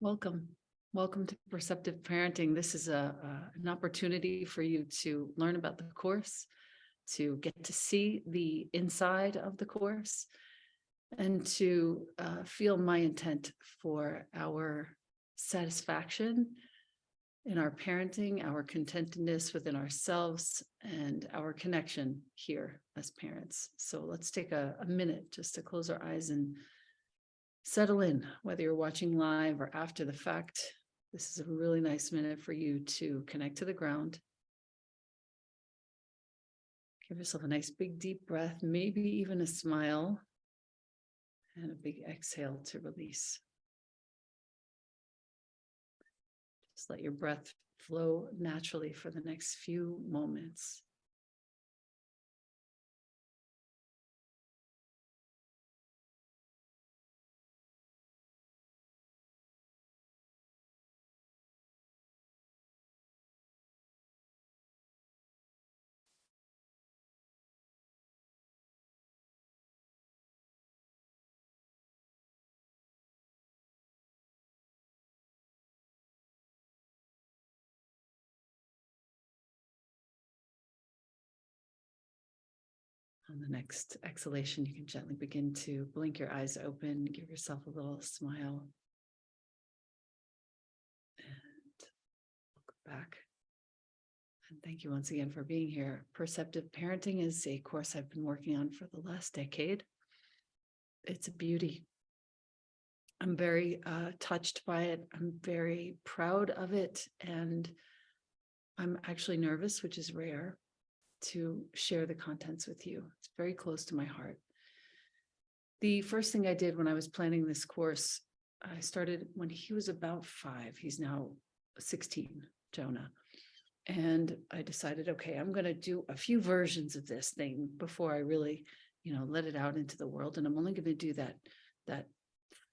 Welcome. Welcome to Perceptive Parenting. This is an opportunity for you to learn about the course, to get to see the inside of the course, and to feel my intent for our satisfaction in our parenting, our contentedness within ourselves, and our connection here as parents. So let's take a minute just to close our eyes and settle in, whether you're watching live or after the fact. This is a really nice minute for you to connect to the ground. Give yourself a nice big deep breath, maybe even a smile, and a big exhale to release. Just let your breath flow naturally for the next few moments. On the next exhalation, you can gently begin to blink your eyes open, give yourself a little smile, and look back. And thank you once again for being here. Perceptive Parenting is a course I've been working on for the last decade. It's a beauty. I'm very touched by it. I'm very proud of it. And I'm actually nervous, which is rare, to share the contents with you. It's very close to my heart. The first thing I did when I was planning this course, I started when he was about 5. He's now 16, Jonah. And I decided, okay, I'm going to do a few versions of this thing before I really, let it out into the world. And I'm only going to do that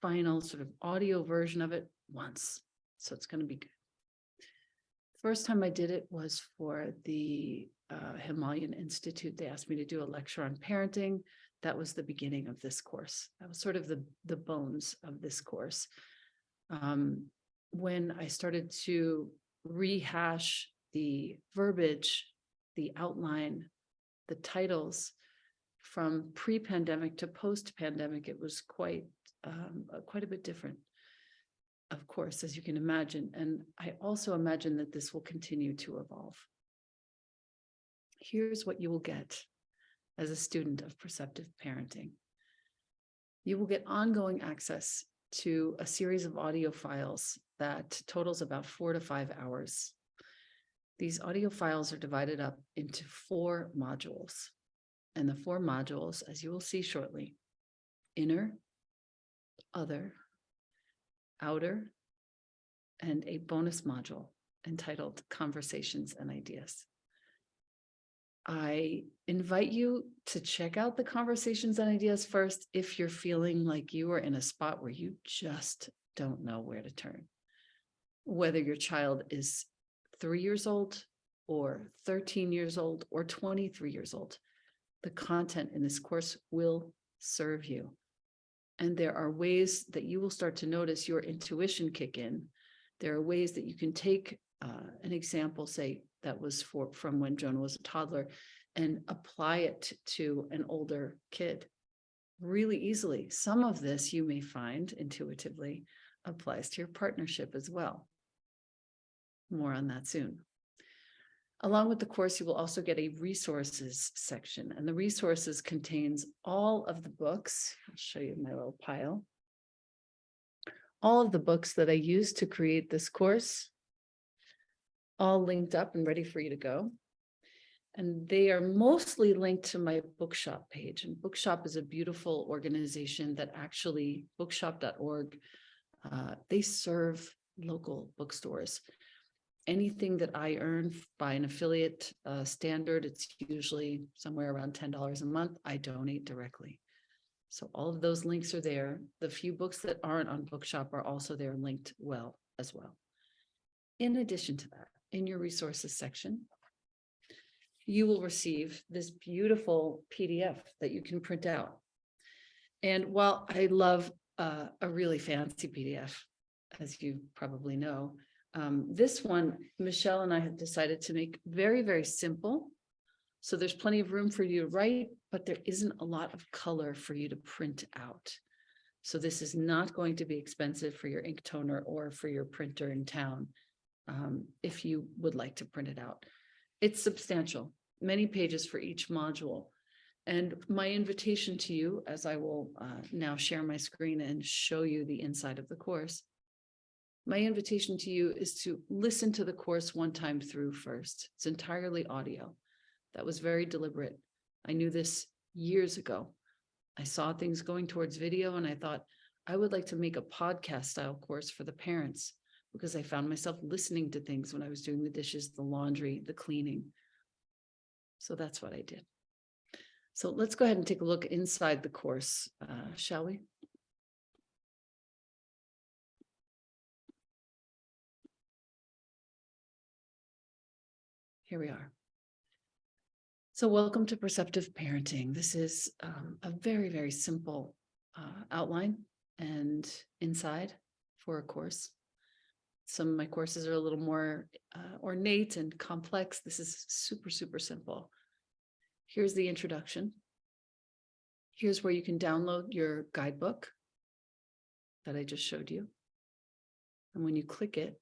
final sort of audio version of it once. So it's going to be good. First time I did it was for the Himalayan Institute. They asked me to do a lecture on parenting. That was the beginning of this course. That was sort of the bones of this course. When I started to rehash the verbiage, the outline, the titles from pre-pandemic to post-pandemic, it was quite a bit different, of course, as you can imagine. And I also imagine that this will continue to evolve. Here's what you will get as a student of Perceptive Parenting. You will get ongoing access to a series of audio files that totals about 4 to 5 hours. These audio files are divided up into 4 modules. And the 4 modules, as you will see shortly: inner, other, outer, and a bonus module entitled Conversations and Ideas. I invite you to check out the Conversations and Ideas first if you're feeling like you are in a spot where you just don't know where to turn. Whether your child is 3 years old or 13 years old or 23 years old, the content in this course will serve you. And there are ways that you will start to notice your intuition kick in. There are ways that you can take an example, say, that was from when Jonah was a toddler, and apply it to an older kid really easily. Some of this you may find intuitively applies to your partnership as well. More on that soon. Along with the course, you will also get a resources section, and the resources contains all of the books. I'll show you my little pile. All of the books that I used to create this course, all linked up and ready for you to go. And they are mostly linked to my Bookshop page. And Bookshop is a beautiful organization that actually, bookshop.org, they serve local bookstores. Anything that I earn by an affiliate standard, it's usually somewhere around $10 a month, I donate directly. So all of those links are there. The few books that aren't on Bookshop are also there, linked well as well. In addition to that, in your resources section, you will receive this beautiful PDF that you can print out. And while I love a really fancy PDF, as you probably know. This one, Michelle and I have decided to make very, very simple. So there's plenty of room for you to write, but there isn't a lot of color for you to print out. So this is not going to be expensive for your ink toner or for your printer in town, if you would like to print it out. It's substantial, many pages for each module. And my invitation to you, as I will now share my screen and show you the inside of the course, my invitation to you is to listen to the course one time through first. It's entirely audio. That was very deliberate. I knew this years ago. I saw things going towards video and I thought, I would like to make a podcast style course for the parents, because I found myself listening to things when I was doing the dishes, the laundry, the cleaning. So that's what I did. So let's go ahead and take a look inside the course, shall we? Here we are. So welcome to Perceptive Parenting. This is a very, very simple outline and inside for a course. Some of my courses are a little more ornate and complex. This is super, super simple. Here's the introduction. Here's where you can download your guidebook that I just showed you. And when you click it,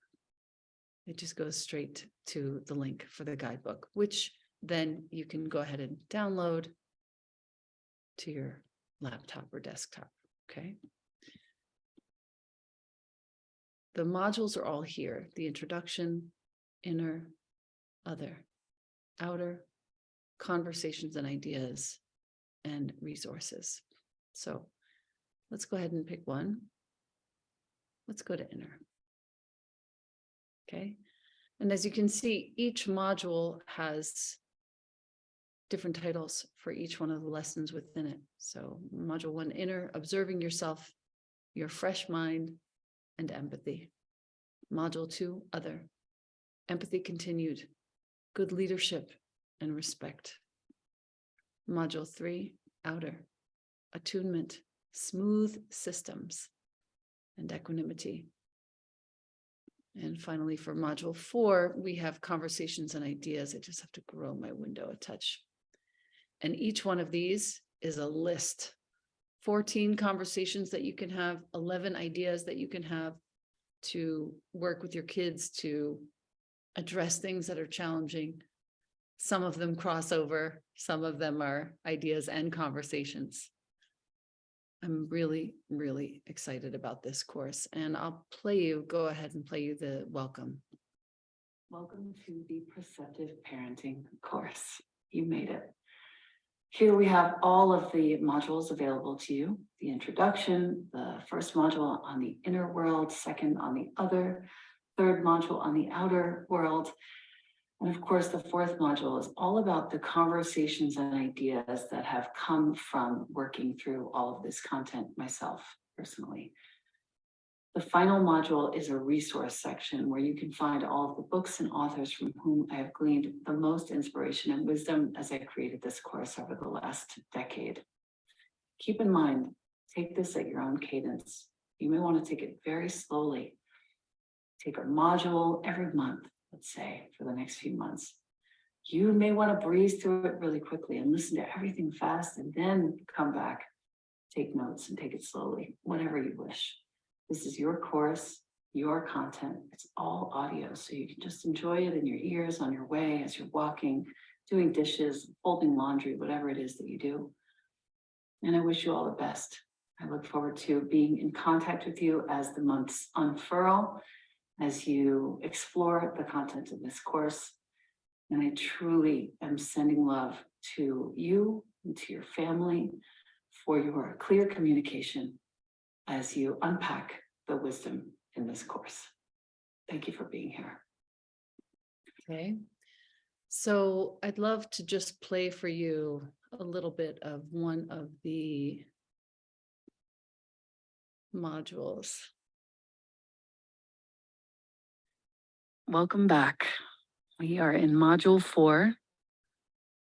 it just goes straight to the link for the guidebook, which then you can go ahead and download to your laptop or desktop, okay? The modules are all here: the introduction, inner, other, outer, conversations and ideas, and resources. So let's go ahead and pick one. Let's go to inner. Okay. And as you can see, each module has different titles for each one of the lessons within it. So module 1, inner, observing yourself, your fresh mind, and empathy. Module 2, other, empathy continued, good leadership and respect. Module 3, outer, attunement, smooth systems, and equanimity. And finally, for module 4, we have conversations and ideas. I just have to grow my window a touch. And each one of these is a list. 14 conversations that you can have, 11 ideas that you can have to work with your kids to address things that are challenging. Some of them cross over, some of them are ideas and conversations. I'm really, really excited about this course, and I'll go ahead and play you the welcome. Welcome to the Perceptive Parenting course. You made it. Here we have all of the modules available to you. The introduction, the first module on the inner world, second on the other, third module on the outer world. And of course, the fourth module is all about the conversations and ideas that have come from working through all of this content myself personally. The final module is a resource section where you can find all of the books and authors from whom I have gleaned the most inspiration and wisdom as I created this course over the last decade. Keep in mind, take this at your own cadence. You may want to take it very slowly. Take a module every month, let's say, for the next few months. You may want to breeze through it really quickly and listen to everything fast and then come back, take notes and take it slowly, whatever you wish. This is your course, your content. It's all audio, so you can just enjoy it in your ears on your way as you're walking, doing dishes, folding laundry, whatever it is that you do. And I wish you all the best. I look forward to being in contact with you as the months unfurl, as you explore the content of this course. And I truly am sending love to you and to your family for your clear communication as you unpack the wisdom in this course. Thank you for being here. Okay. So I'd love to just play for you a little bit of one of the modules. Welcome back. We are in module 4,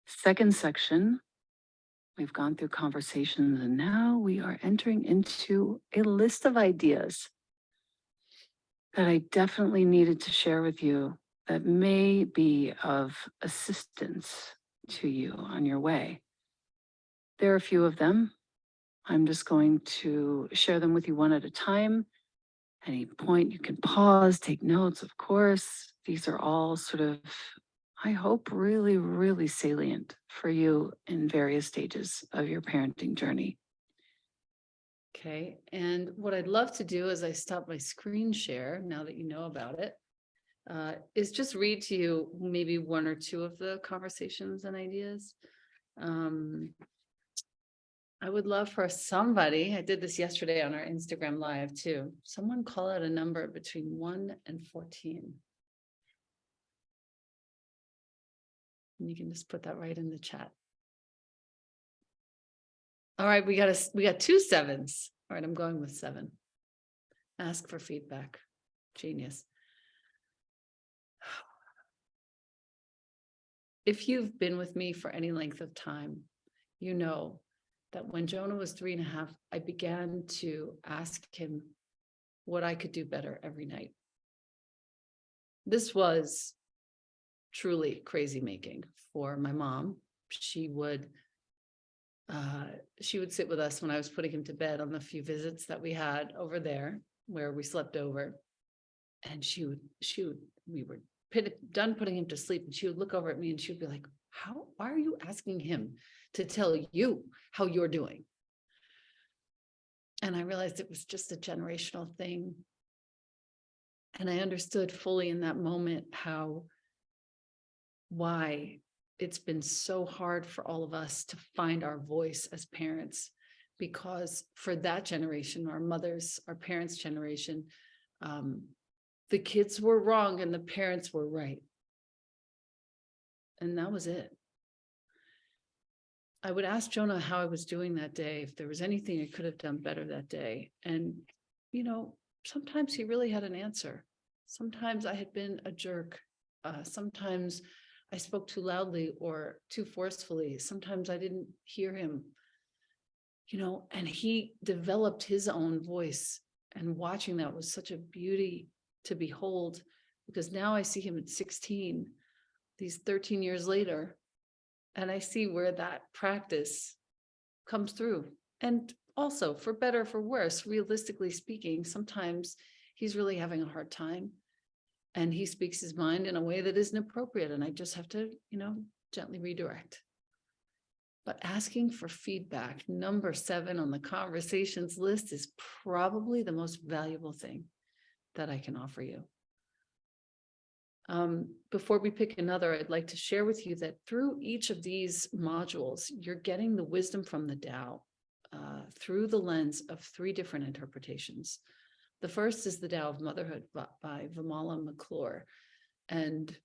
second section. We've gone through conversations and now we are entering into a list of ideas. that I definitely needed to share with you that may be of assistance to you on your way. There are a few of them. I'm just going to share them with you one at a time. Any point you can pause, take notes, of course. These are all sort of, I hope, really, really salient for you in various stages of your parenting journey. Okay. And what I'd love to do as I stop my screen share, now that you know about it, is just read to you maybe one or two of the conversations and ideas. I would love for somebody, I did this yesterday on our Instagram live too, someone call out a number between 1 and 14. And you can just put that right in the chat. All right, we got 2 sevens. All right, I'm going with 7. Ask for feedback. Genius. If you've been with me for any length of time, you know that when Jonah was 3.5, I began to ask him what I could do better every night. This was truly crazy making for my mom. She would sit with us when I was putting him to bed on the few visits that we had over there where we slept over. And we were done putting him to sleep, and she would look over at me and she would be like, why are you asking him to tell you how you're doing? And I realized it was just a generational thing. And I understood fully in that moment why it's been so hard for all of us to find our voice as parents, because for that generation, our parents' generation, the kids were wrong and the parents were right. And that was it. I would ask Jonah how I was doing that day, if there was anything I could have done better that day. And, sometimes he really had an answer. Sometimes I had been a jerk. Sometimes I spoke too loudly or too forcefully. Sometimes I didn't hear him, and he developed his own voice. And watching that was such a beauty to behold, because now I see him at 16, these 13 years later, and I see where that practice comes through. And also, for better, for worse, realistically speaking, sometimes he's really having a hard time and he speaks his mind in a way that isn't appropriate. And I just have to, gently redirect. But asking for feedback, number 7 on the conversations list, is probably the most valuable thing that I can offer you. Before we pick another, I'd like to share with you that through each of these modules, you're getting the wisdom from the Tao through the lens of 3 different interpretations. The first is the Tao of Motherhood by Vimala McClure. And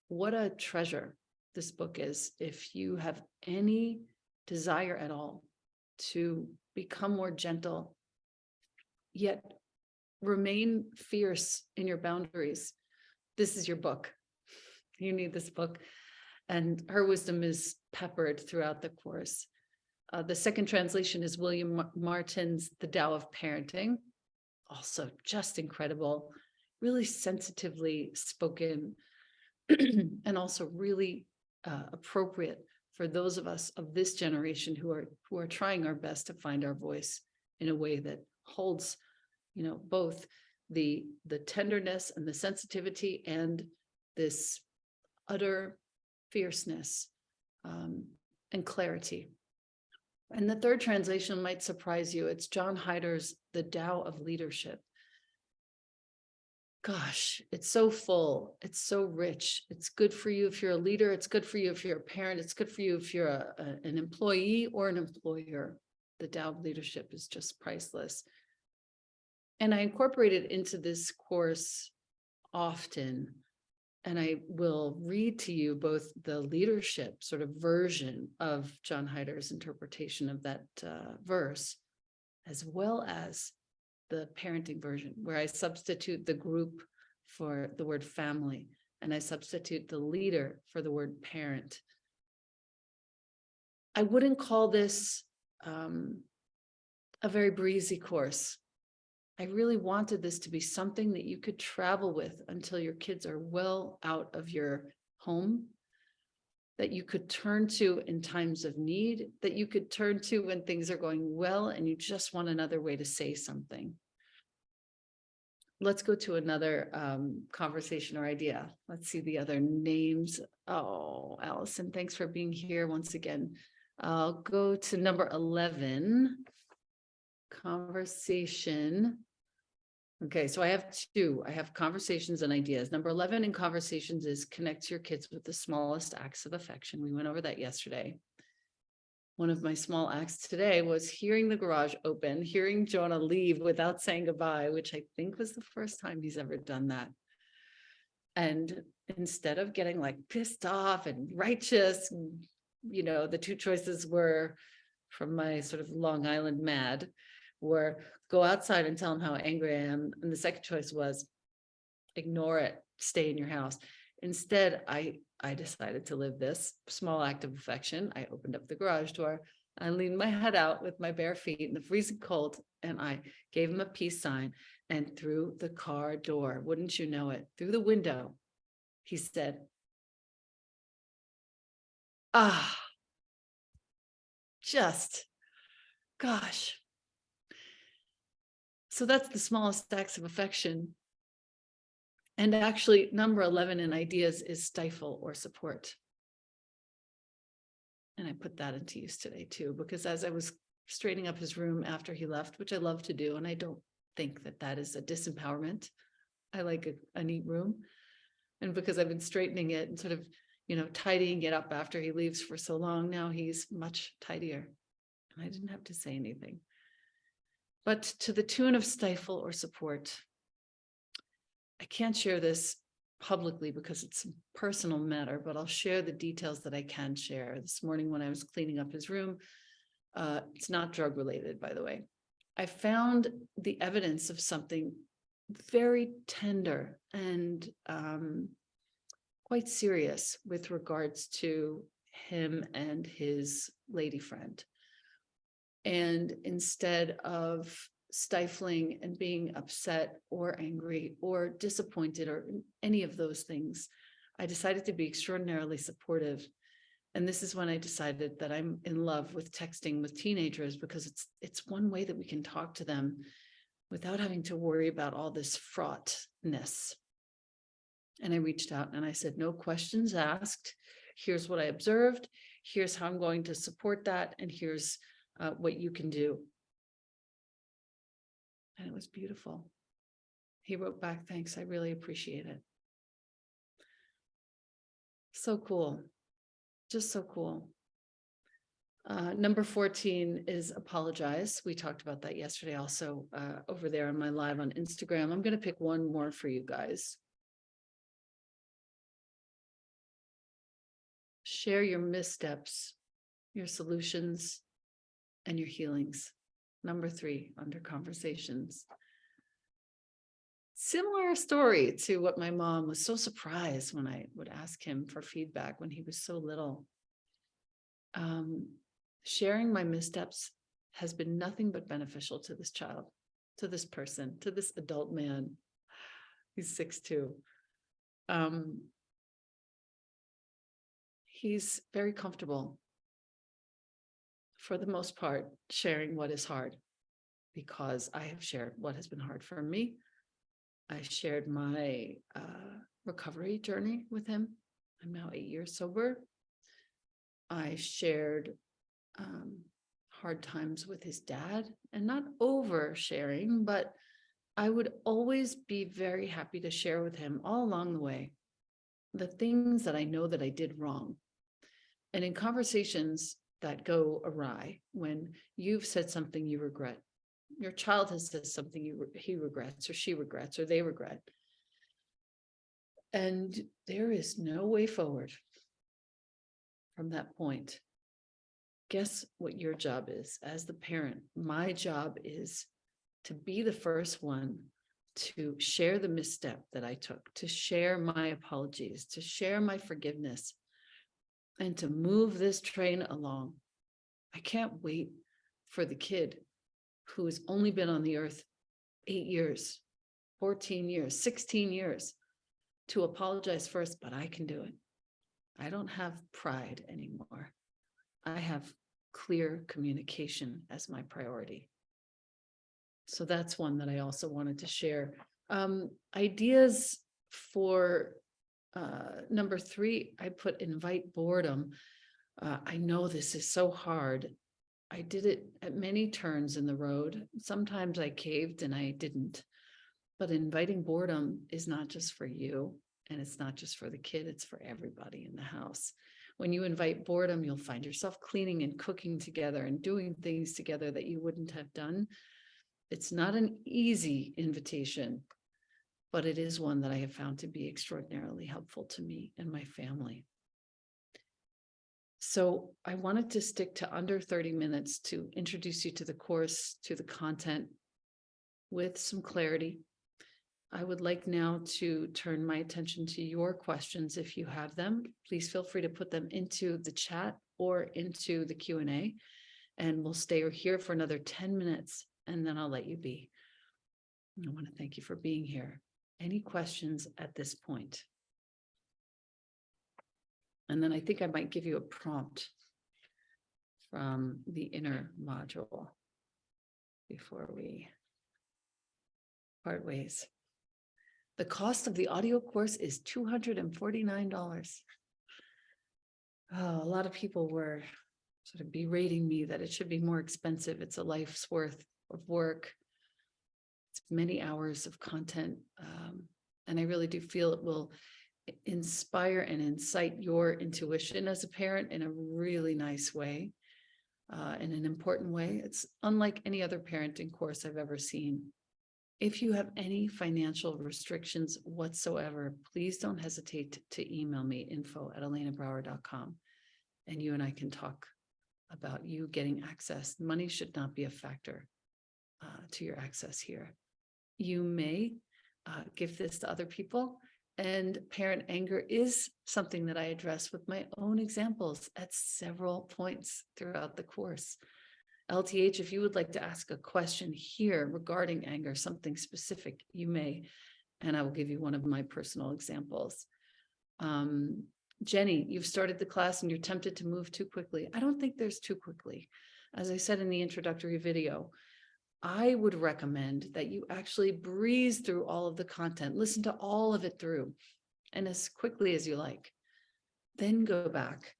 what a treasure this book is. If you have any desire at all to become more gentle, yet remain fierce in your boundaries, this is your book. You need this book. And her wisdom is peppered throughout the course. The second translation is William Martin's The Tao of Parenting. Also just incredible, really sensitively spoken, and also really appropriate for those of us of this generation who are trying our best to find our voice in a way that holds, both the tenderness and the sensitivity and this utter fierceness and clarity. And the third translation might surprise you. It's John Heider's The Tao of Leadership. Gosh, it's so full. It's so rich. It's good for you if you're a leader. It's good for you if you're a parent. It's good for you if you're an employee or an employer. The Tao of Leadership is just priceless. And I incorporate it into this course often. And I will read to you both the leadership sort of version of John Heider's interpretation of that verse, as well as the parenting version, where I substitute the group for the word family, and I substitute the leader for the word parent. I wouldn't call this a very breezy course. I really wanted this to be something that you could travel with until your kids are well out of your home, that you could turn to in times of need, that you could turn to when things are going well and you just want another way to say something. Let's go to another conversation or idea. Let's see the other names. Oh, Allison, thanks for being here once again. I'll go to number 11. Conversation. Okay, so I have two. I have conversations and ideas. Number 11 in conversations is connect your kids with the smallest acts of affection. We went over that yesterday. One of my small acts today was hearing the garage open, hearing Jonah leave without saying goodbye, which I think was the first time he's ever done that. And instead of getting like pissed off and righteous, you know, the two choices were from my sort of Long Island mad were go outside and tell him how angry I am. And the second choice was ignore it, stay in your house. Instead, I decided to live this small act of affection. I opened up the garage door. I leaned my head out with my bare feet in the freezing cold, and I gave him a peace sign. And through the car door, wouldn't you know it, through the window, he said, ah, just, gosh. So that's the smallest acts of affection. And actually, number 11 in ideas is stifle or support. And I put that into use today too, because as I was straightening up his room after he left, which I love to do, and I don't think that that is a disempowerment. I like a neat room. And because I've been straightening it and sort of, you know, tidying it up after he leaves for so long, now he's much tidier. And I didn't have to say anything. But to the tune of stifle or support, I can't share this publicly because it's a personal matter, but I'll share the details that I can share. This morning when I was cleaning up his room, it's not drug related, by the way. I found the evidence of something very tender and quite serious with regards to him and his lady friend. And instead of stifling and being upset or angry or disappointed or any of those things, I decided to be extraordinarily supportive. And this is when I decided that I'm in love with texting with teenagers, because it's one way that we can talk to them without having to worry about all this fraughtness. And I reached out and I said, no questions asked. Here's what I observed. Here's how I'm going to support that. And here's what you can do. And it was beautiful. He wrote back, thanks, I really appreciate it. So cool. Just so cool. Number 14 is apologize. We talked about that yesterday also over there on my live on Instagram. I'm going to pick one more for you guys. Share your missteps, your solutions, and your healings. Number 3 under conversations. Similar story to what my mom was so surprised when I would ask him for feedback when he was so little. Sharing my missteps has been nothing but beneficial to this child, to this person, to this adult man. He's 6'2". He's very comfortable, for the most part, sharing what is hard, because I have shared what has been hard for me. I shared my recovery journey with him. I'm now 8 years sober. I shared hard times with his dad, and not oversharing, but I would always be very happy to share with him all along the way the things that I know that I did wrong. And in conversations that go awry, when you've said something you regret, your child has said something he regrets or she regrets or they regret, and there is no way forward from that point, guess what your job is as the parent? My job is to be the first one to share the misstep that I took, to share my apologies, to share my forgiveness, and to move this train along. I can't wait for the kid who has only been on the earth 8 years, 14 years, 16 years to apologize first, but I can do it. I don't have pride anymore. I have clear communication as my priority. So that's one that I also wanted to share. Ideas for number 3, I put invite boredom. I know this is so hard. I did it at many turns in the road. Sometimes I caved and I didn't. But inviting boredom is not just for you, and it's not just for the kid, it's for everybody in the house. When you invite boredom, you'll find yourself cleaning and cooking together and doing things together that you wouldn't have done. It's not an easy invitation, but it is one that I have found to be extraordinarily helpful to me and my family. So I wanted to stick to under 30 minutes to introduce you to the course, to the content with some clarity. I would like now to turn my attention to your questions. If you have them, please feel free to put them into the chat or into the Q&A, and we'll stay here for another 10 minutes, and then I'll let you be. I want to thank you for being here. Any questions at this point? And then I think I might give you a prompt from the inner module before we part ways. The cost of the audio course is $249. Oh, a lot of people were sort of berating me that it should be more expensive. It's a life's worth of work. It's many hours of content. And I really do feel it will inspire and incite your intuition as a parent in a really nice way, in an important way. It's unlike any other parenting course I've ever seen. If you have any financial restrictions whatsoever, please don't hesitate to email me, info@elenabrower.com, and you and I can talk about you getting access. Money should not be a factor to your access here. You may give this to other people, and parent anger is something that I address with my own examples at several points throughout the course. LTH, if you would like to ask a question here regarding anger, something specific, you may, and I will give you one of my personal examples. Jenny, you've started the class and you're tempted to move too quickly. I don't think there's too quickly. As I said in the introductory video, I would recommend that you actually breeze through all of the content, listen to all of it through, and as quickly as you like, then go back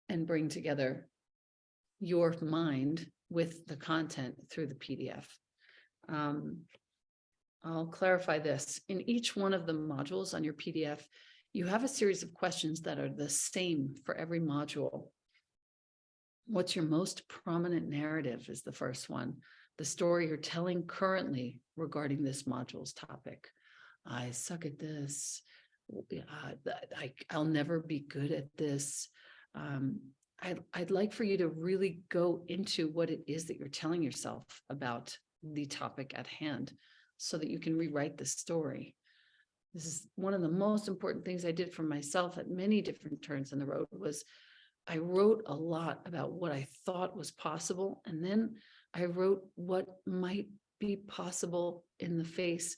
and bring together your mind with the content through the PDF. I'll clarify this. In each one of the modules on your PDF, you have a series of questions that are the same for every module. What's your most prominent narrative is the first one. The story you're telling currently regarding this module's topic. I suck at this. I'll never be good at this. I'd like for you to really go into what it is that you're telling yourself about the topic at hand so that you can rewrite the story. This is one of the most important things I did for myself at many different turns in the road was I wrote a lot about what I thought was possible. And then I wrote what might be possible in the face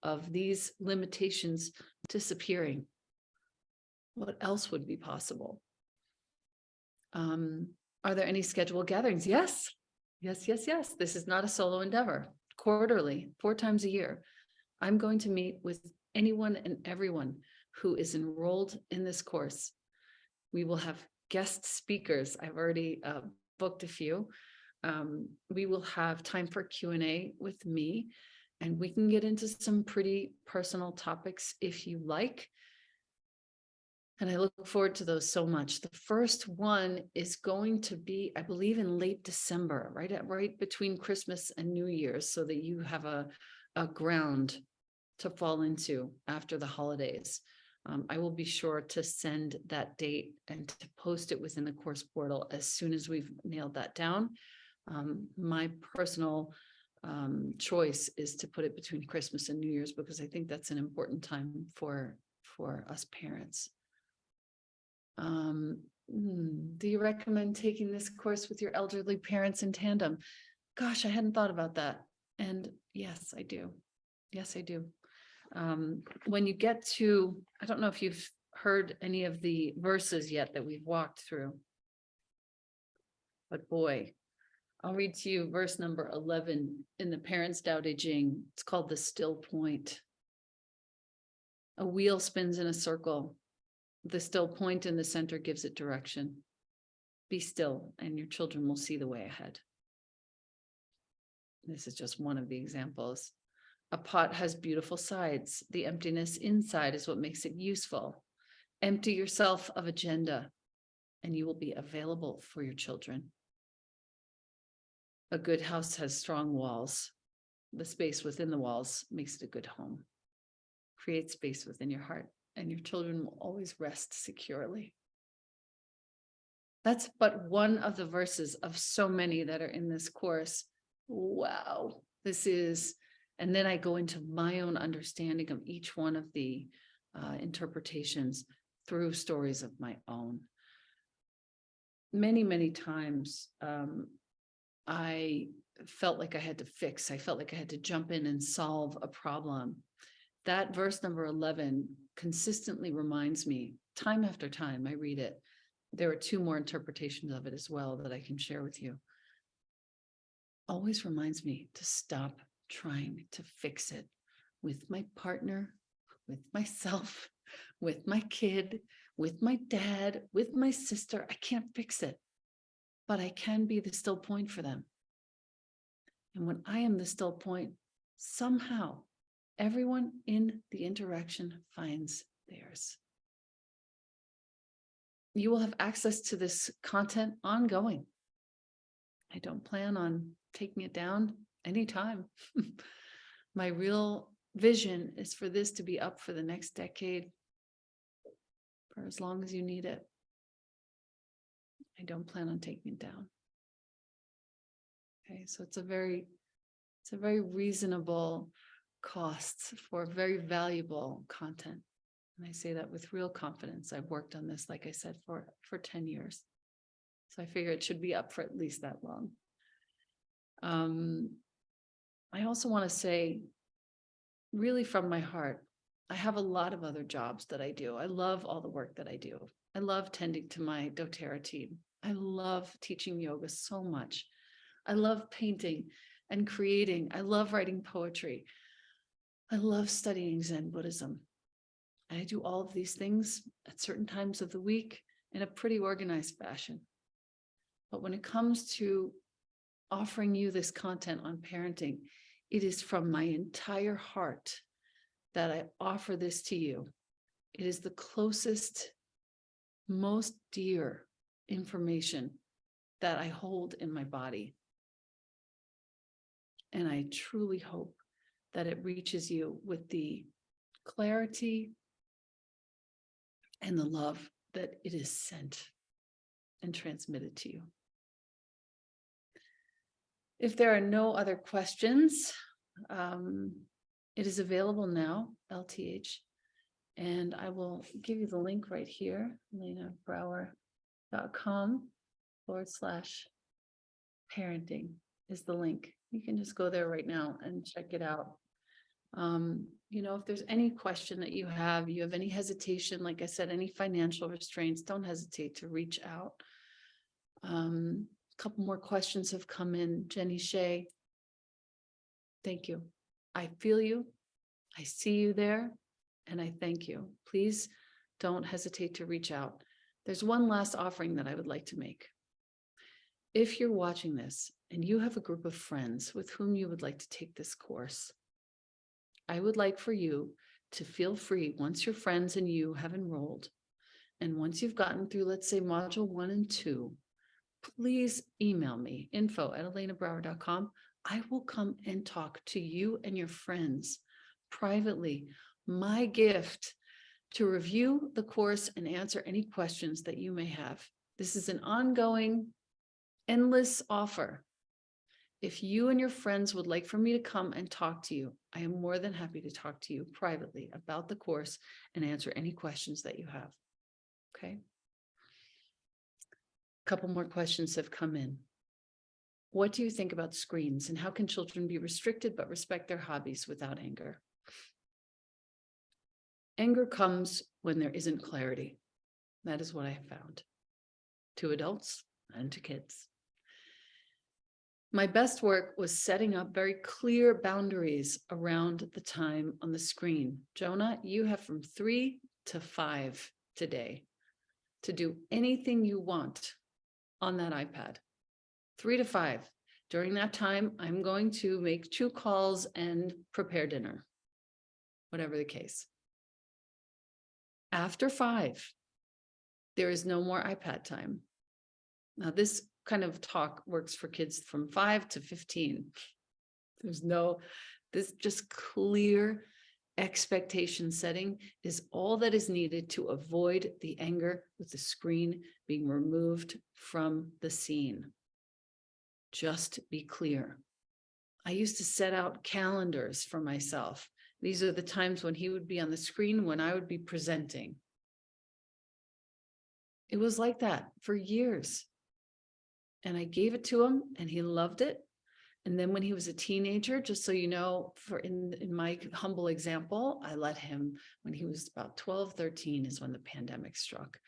of these limitations disappearing. What else would be possible? Are there any scheduled gatherings? Yes. This is not a solo endeavor. Quarterly, 4 times a year, I'm going to meet with anyone and everyone who is enrolled in this course. We will have guest speakers. I've already booked a few. We will have time for Q&A with me, and we can get into some pretty personal topics if you like. And I look forward to those so much. The first one is going to be, I believe, in late December, right between Christmas and New Year's, so that you have a ground to fall into after the holidays. I will be sure to send that date and to post it within the course portal as soon as we've nailed that down. My personal choice is to put it between Christmas and New Year's because I think that's an important time for us parents. Do you recommend taking this course with your elderly parents in tandem? Gosh, I hadn't thought about that. And yes, I do. Yes, I do. When you get to, I don't know if you've heard any of the verses yet that we've walked through. But boy, I'll read to you verse number 11 in the Parents Tao Te Ching. It's called the still point. A wheel spins in a circle. The still point in the center gives it direction. Be still, and your children will see the way ahead. This is just one of the examples. A pot has beautiful sides. The emptiness inside is what makes it useful. Empty yourself of agenda, and you will be available for your children. A good house has strong walls. The space within the walls makes it a good home. Create space within your heart, and your children will always rest securely. That's but one of the verses of so many that are in this course. Wow, this is, and then I go into my own understanding of each one of the interpretations through stories of my own. Many, many times, I felt like I had to fix. I felt like I had to jump in and solve a problem. That verse number 11 consistently reminds me, time after time, I read it. There are two more interpretations of it as well that I can share with you. Always reminds me to stop trying to fix it with my partner, with myself, with my kid, with my dad, with my sister. I can't fix it, but I can be the still point for them. And when I am the still point, somehow everyone in the interaction finds theirs. You will have access to this content ongoing. I don't plan on taking it down anytime. My real vision is for this to be up for the next decade, for as long as you need it. I don't plan on taking it down. Okay, so it's a very reasonable cost for very valuable content. And I say that with real confidence. I've worked on this, like I said, for 10 years. So I figure it should be up for at least that long. I also want to say, really from my heart, I have a lot of other jobs that I do. I love all the work that I do. I love tending to my doTERRA team. I love teaching yoga so much. I love painting and creating. I love writing poetry. I love studying Zen Buddhism. I do all of these things at certain times of the week in a pretty organized fashion. But when it comes to offering you this content on parenting, it is from my entire heart that I offer this to you. It is the closest, most dear information that I hold in my body. And I truly hope that it reaches you with the clarity and the love that it is sent and transmitted to you. If there are no other questions, it is available now, LTH, and I will give you the link right here, lenabrauer.com/parenting is the link. You can just go there right now and check it out. If there's any question that you have any hesitation, like I said, any financial restraints, don't hesitate to reach out. A couple more questions have come in. Jenny Shea, thank you. I feel you. I see you there, and I thank you. Please don't hesitate to reach out. There's one last offering that I would like to make. If you're watching this and you have a group of friends with whom you would like to take this course, I would like for you to feel free, once your friends and you have enrolled, and once you've gotten through, let's say, module 1 and 2, please email me, info@lenabrauer.com. I will come and talk to you and your friends privately. My gift to review the course and answer any questions that you may have. This is an ongoing, endless offer. If you and your friends would like for me to come and talk to you, I am more than happy to talk to you privately about the course and answer any questions that you have. Okay. A couple more questions have come in. What do you think about screens, and how can children be restricted but respect their hobbies without anger? Anger comes when there isn't clarity. That is what I have found, to adults and to kids. My best work was setting up very clear boundaries around the time on the screen. Jonah, you have from 3 to 5 today to do anything you want on that iPad. 3 to 5. During that time, I'm going to make 2 calls and prepare dinner, whatever the case. After 5, there is no more iPad time. Now, this kind of talk works for kids from 5 to 15. This just clear expectation setting is all that is needed to avoid the anger with the screen being removed from the scene. Just be clear. I used to set out calendars for myself. These are the times when he would be on the screen, when I would be presenting. It was like that for years. And I gave it to him and he loved it. And then when he was a teenager, just so you know, in my humble example, I let him, when he was about 12, 13 is when the pandemic struck.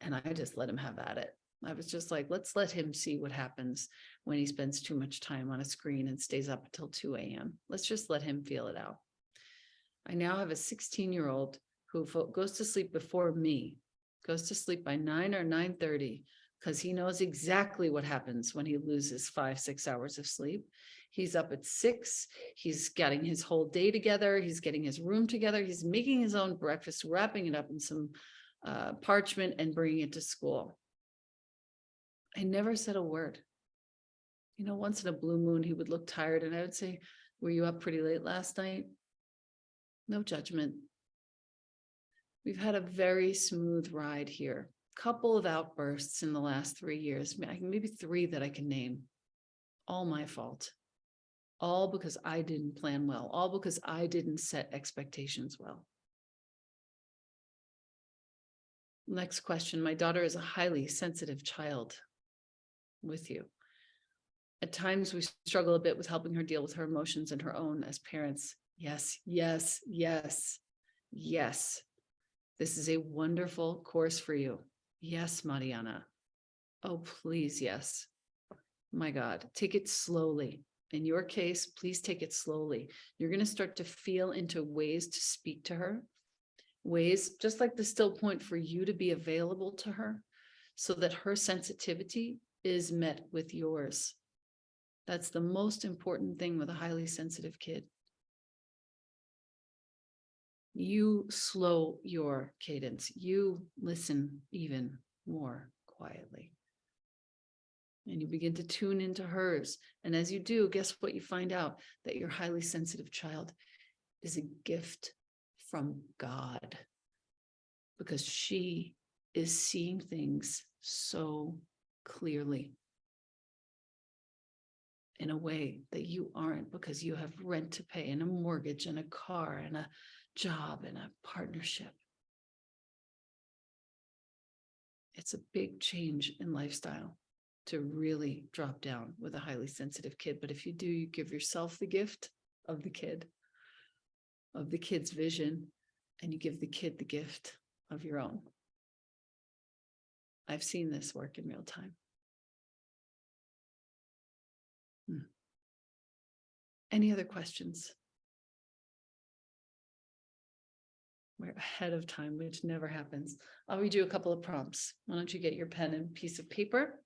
And I just let him have at it. I was just like, let's let him see what happens when he spends too much time on a screen and stays up until 2 a.m. Let's just let him feel it out. I now have a 16-year-old who goes to sleep before me, goes to sleep by 9 or 9:30, because he knows exactly what happens when he loses 5-6 hours of sleep. He's up at 6. He's getting his whole day together. He's getting his room together. He's making his own breakfast, wrapping it up in some parchment and bringing it to school. I never said a word. You know, once in a blue moon, he would look tired and I would say, were you up pretty late last night? No judgment. We've had a very smooth ride here. Couple of outbursts in the last 3 years, maybe 3 that I can name. All my fault. All because I didn't plan well. All because I didn't set expectations well. Next question. My daughter is a highly sensitive child. With you. At times we struggle a bit with helping her deal with her emotions and her own as parents. Yes, yes, yes, yes. This is a wonderful course for you. Yes, Mariana. Oh, please, yes. My God, take it slowly. In your case, please take it slowly. You're going to start to feel into ways to speak to her, ways just like the still point for you to be available to her so that her sensitivity is met with yours. That's the most important thing with a highly sensitive kid. You slow your cadence. You listen even more quietly. And you begin to tune into hers. And as you do, guess what? You find out that your highly sensitive child is a gift from God, because she is seeing things so clearly in a way that you aren't, because you have rent to pay and a mortgage and a car and a job and a partnership. It's a big change in lifestyle to really drop down with a highly sensitive kid. But if you do, you give yourself the gift of the kid's vision, and you give the kid the gift of your own. I've seen this work in real time. Any other questions? We're ahead of time, which never happens. I'll read you a couple of prompts. Why don't you get your pen and piece of paper?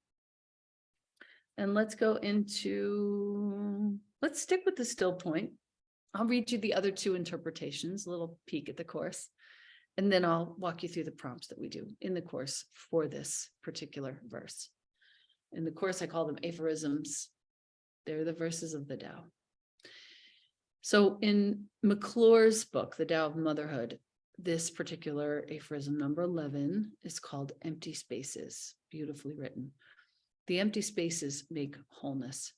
And let's stick with the still point. I'll read you the other 2 interpretations, a little peek at the course, and then I'll walk you through the prompts that we do in the course for this particular verse. In the course, I call them aphorisms. They're the verses of the Tao. So in McClure's book, The Tao of Motherhood, this particular aphorism, number 11, is called empty spaces. Beautifully written. The empty spaces make wholeness.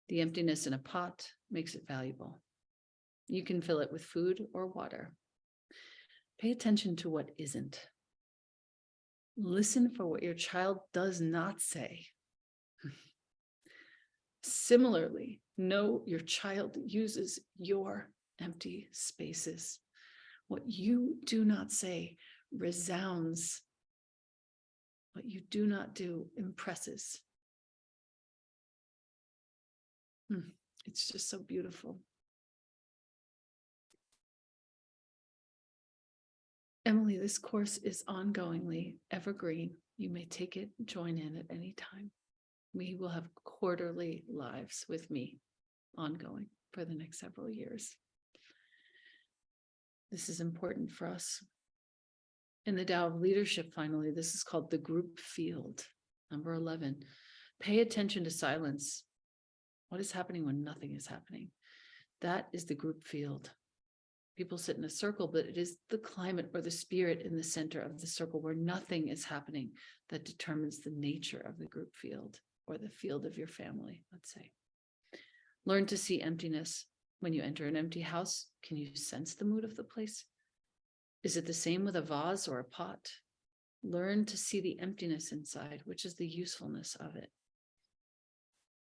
The emptiness in a pot makes it valuable. You can fill it with food or water. Pay attention to what isn't. Listen for what your child does not say. Similarly, know your child uses your empty spaces. What you do not say resounds. What you do not do impresses. It's just so beautiful. Emily, this course is ongoingly evergreen. You may take it, join in at any time. We will have quarterly lives with me ongoing for the next several years. This is important for us. In the Tao of Leadership, finally, this is called the group field. Number 11, pay attention to silence. What is happening when nothing is happening? That is the group field. People sit in a circle, but it is the climate or the spirit in the center of the circle where nothing is happening that determines the nature of the group field or the field of your family, let's say. Learn to see emptiness. When you enter an empty house, can you sense the mood of the place? Is it the same with a vase or a pot? Learn to see the emptiness inside, which is the usefulness of it.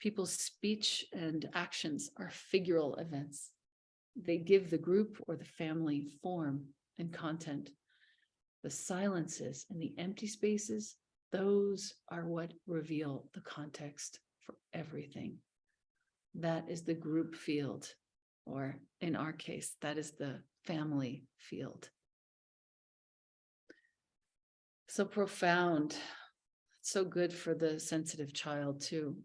People's speech and actions are figural events. They give the group or the family form and content. The silences and the empty spaces, those are what reveal the context for everything. That is the group field, or in our case, that is the family field. So profound, so good for the sensitive child too.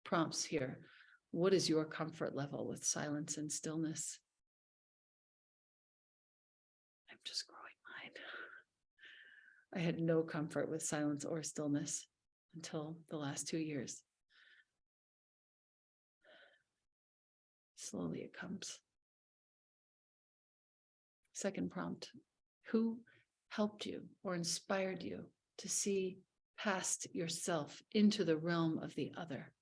Prompts here. What is your comfort level with silence and stillness? I'm just growing mine. I had no comfort with silence or stillness until the last 2 years. Slowly it comes. Second prompt. Who helped you or inspired you to see past yourself into the realm of the other?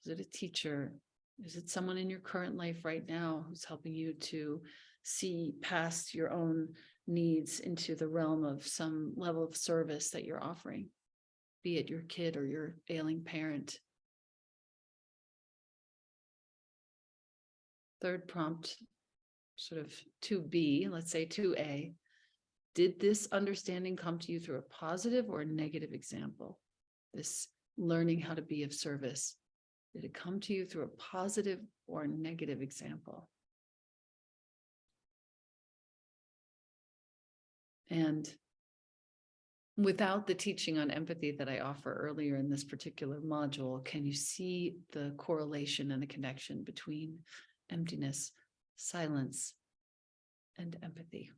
Is it a teacher? Is it someone in your current life right now who's helping you to see past your own needs into the realm of some level of service that you're offering, be it your kid or your ailing parent? Third prompt, sort of 2B, let's say 2A. Did this understanding come to you through a positive or a negative example? This learning how to be of service. Did it come to you through a positive or a negative example? And without the teaching on empathy that I offer earlier in this particular module, can you see the correlation and the connection between emptiness, silence, and empathy?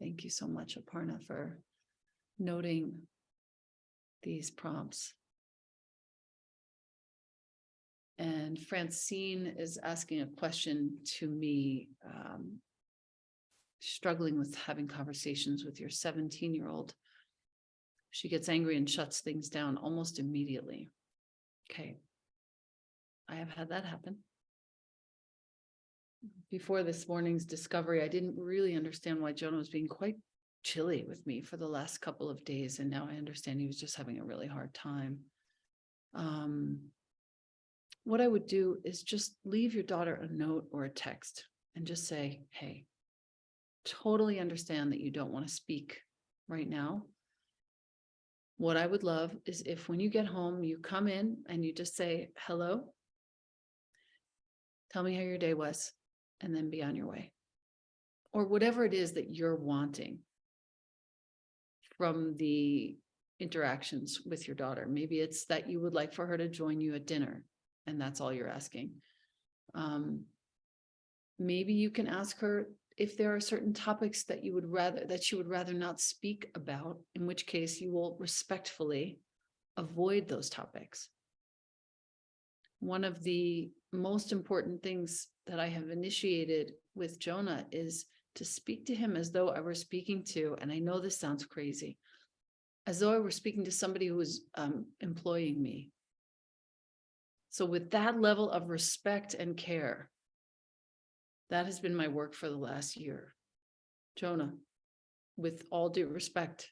Thank you so much, Aparna, for noting these prompts. And Francine is asking a question to me, struggling with having conversations with your 17-year-old. She gets angry and shuts things down almost immediately. Okay. I have had that happen. Before this morning's discovery, I didn't really understand why Jonah was being quite chilly with me for the last couple of days. And now I understand he was just having a really hard time. What I would do is just leave your daughter a note or a text and just say, hey, totally understand that you don't want to speak right now. What I would love is if when you get home, you come in and you just say, hello, tell me how your day was, and then be on your way. Or whatever it is that you're wanting from the interactions with your daughter. Maybe it's that you would like for her to join you at dinner, and that's all you're asking. Maybe you can ask her if there are certain topics that she would rather not speak about, in which case you will respectfully avoid those topics. One of the most important things that I have initiated with Jonah is to speak to him as though I were speaking to, and I know this sounds crazy, as though I were speaking to somebody who was employing me. So with that level of respect and care, That has been my work for the last year. Jonah, with all due respect,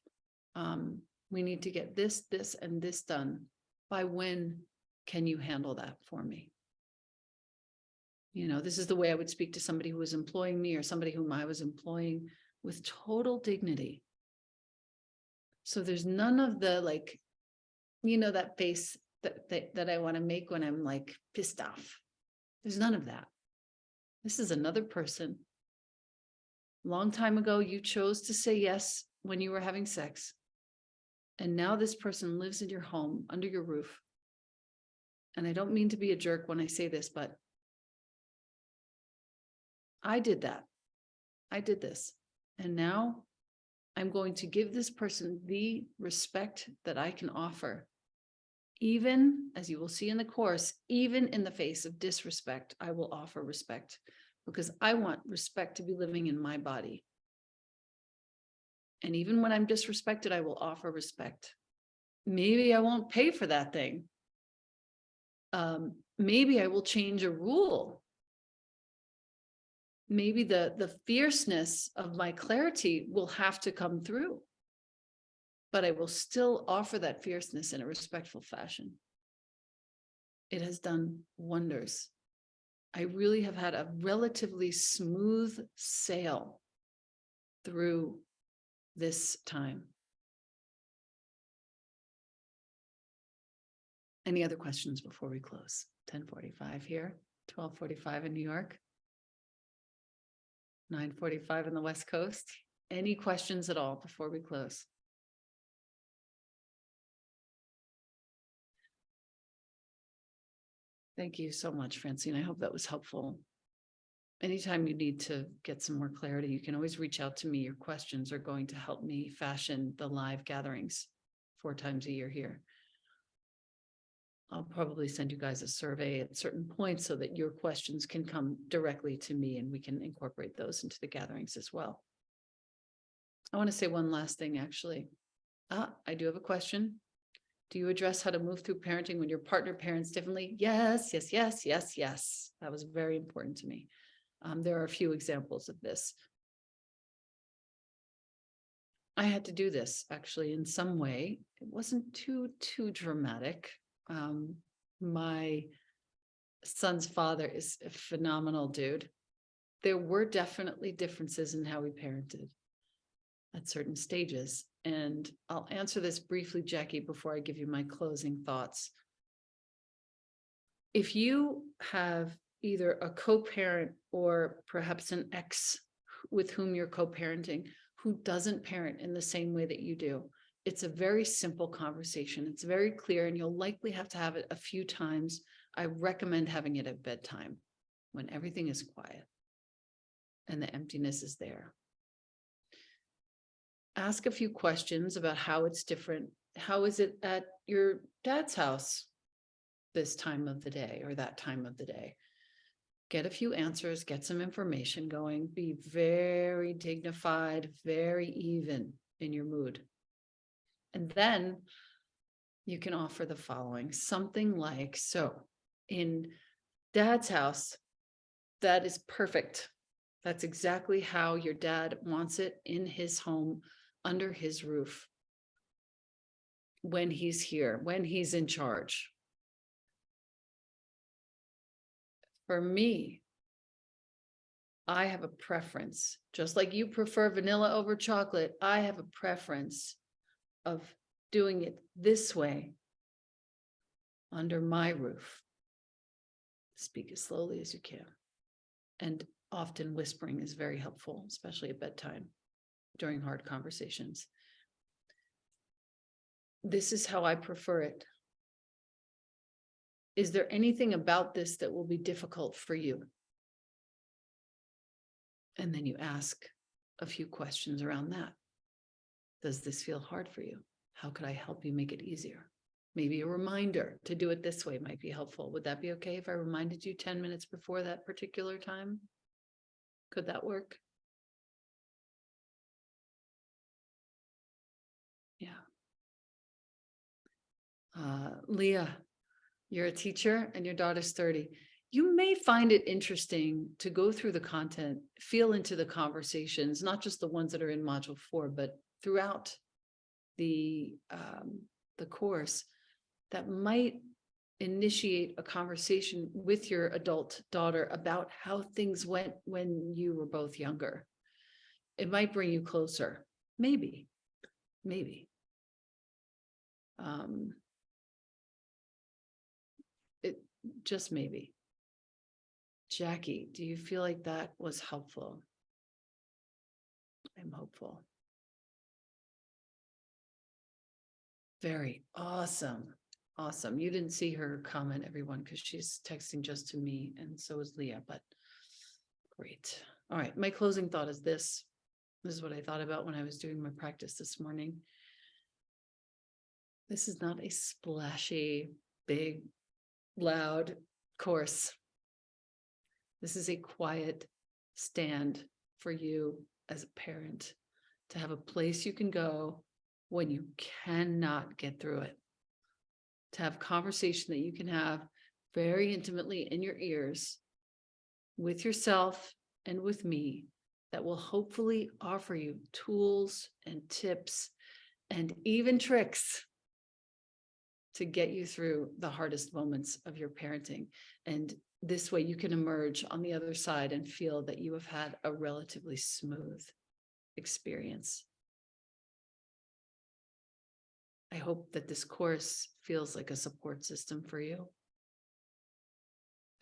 we need to get this, and this done. By when can you handle that for me? This is the way I would speak to somebody who was employing me or somebody whom I was employing, with total dignity. So there's none of the that face that I want to make when I'm like pissed off. There's none of that. This is another person. Long time ago, you chose to say yes when you were having sex. And now this person lives in your home, under your roof. And I don't mean to be a jerk when I say this, but I did that. I did this. And now I'm going to give this person the respect that I can offer. Even, as you will see in the course, even in the face of disrespect, I will offer respect, because I want respect to be living in my body. And even when I'm disrespected, I will offer respect. Maybe I won't pay for that thing. Maybe I will change a rule. Maybe the fierceness of my clarity will have to come through, but I will still offer that fierceness in a respectful fashion. It has done wonders. I really have had a relatively smooth sail through this time. Any other questions before we close? 10:45 here, 12:45 in New York, 9:45 on the West Coast. Any questions at all before we close? Thank you so much, Francine. I hope that was helpful. Anytime you need to get some more clarity, you can always reach out to me. Your questions are going to help me fashion the live gatherings 4 times a year here. I'll probably send you guys a survey at certain points so that your questions can come directly to me and we can incorporate those into the gatherings as well. I want to say one last thing, actually. I do have a question. Do you address how to move through parenting when your partner parents differently? Yes, yes, yes, yes, yes. That was very important to me. There are a few examples of this. I had to do this actually in some way. It wasn't too dramatic. My son's father is a phenomenal dude. There were definitely differences in how we parented at certain stages. And I'll answer this briefly, Jackie, before I give you my closing thoughts. If you have either a co-parent or perhaps an ex with whom you're co-parenting who doesn't parent in the same way that you do, it's a very simple conversation. It's very clear, and you'll likely have to have it a few times. I recommend having it at bedtime when everything is quiet and the emptiness is there. Ask a few questions about how it's different. How is it at your dad's house this time of the day or that time of the day? Get a few answers, get some information going, be very dignified, very even in your mood. And then you can offer the following, something like, so in dad's house, that is perfect. That's exactly how your dad wants it in his home, under his roof, when he's here, when he's in charge. For me, I have a preference, just like you prefer vanilla over chocolate. I have a preference of doing it this way under my roof. Speak as slowly as you can. And often whispering is very helpful, especially at bedtime during hard conversations. This is how I prefer it. Is there anything about this that will be difficult for you? And then you ask a few questions around that. Does this feel hard for you? How could I help you make it easier? Maybe a reminder to do it this way might be helpful. Would that be okay if I reminded you 10 minutes before that particular time? Could that work? Yeah. Leah, you're a teacher and your daughter's 30. You may find it interesting to go through the content, feel into the conversations, not just the ones that are in module 4, but throughout the course that might initiate a conversation with your adult daughter about how things went when you were both younger. It might bring you closer. Maybe. It just maybe. Jackie, do you feel like that was helpful? I'm hopeful. Very awesome. Awesome. You didn't see her comment, everyone, because she's texting just to me, and so is Leah, but great. All right. My closing thought is this. This is what I thought about when I was doing my practice this morning. This is not a splashy, big, loud course. This is a quiet stand for you as a parent to have a place you can go when you cannot get through it, to have conversation that you can have very intimately in your ears with yourself and with me that will hopefully offer you tools and tips and even tricks to get you through the hardest moments of your parenting. And this way you can emerge on the other side and feel that you have had a relatively smooth experience. I hope that this course feels like a support system for you.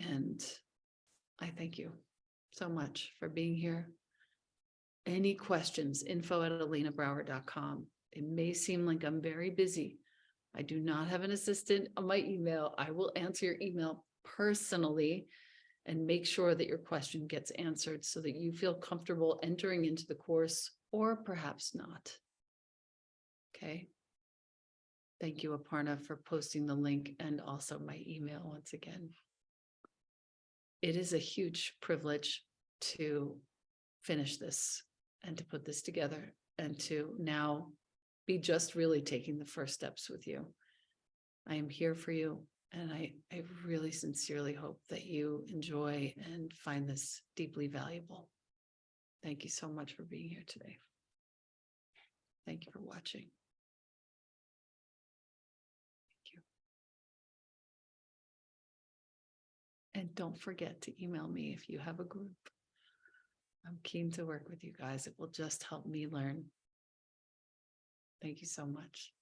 And I thank you so much for being here. Any questions, info@alenabrower.com. It may seem like I'm very busy. I do not have an assistant on my email. I will answer your email personally and make sure that your question gets answered so that you feel comfortable entering into the course, or perhaps not. Okay. Thank you, Aparna, for posting the link and also my email once again. It is a huge privilege to finish this and to put this together and to now be just really taking the first steps with you. I am here for you, and I really sincerely hope that you enjoy and find this deeply valuable. Thank you so much for being here today. Thank you for watching. And don't forget to email me if you have a group. I'm keen to work with you guys. It will just help me learn. Thank you so much.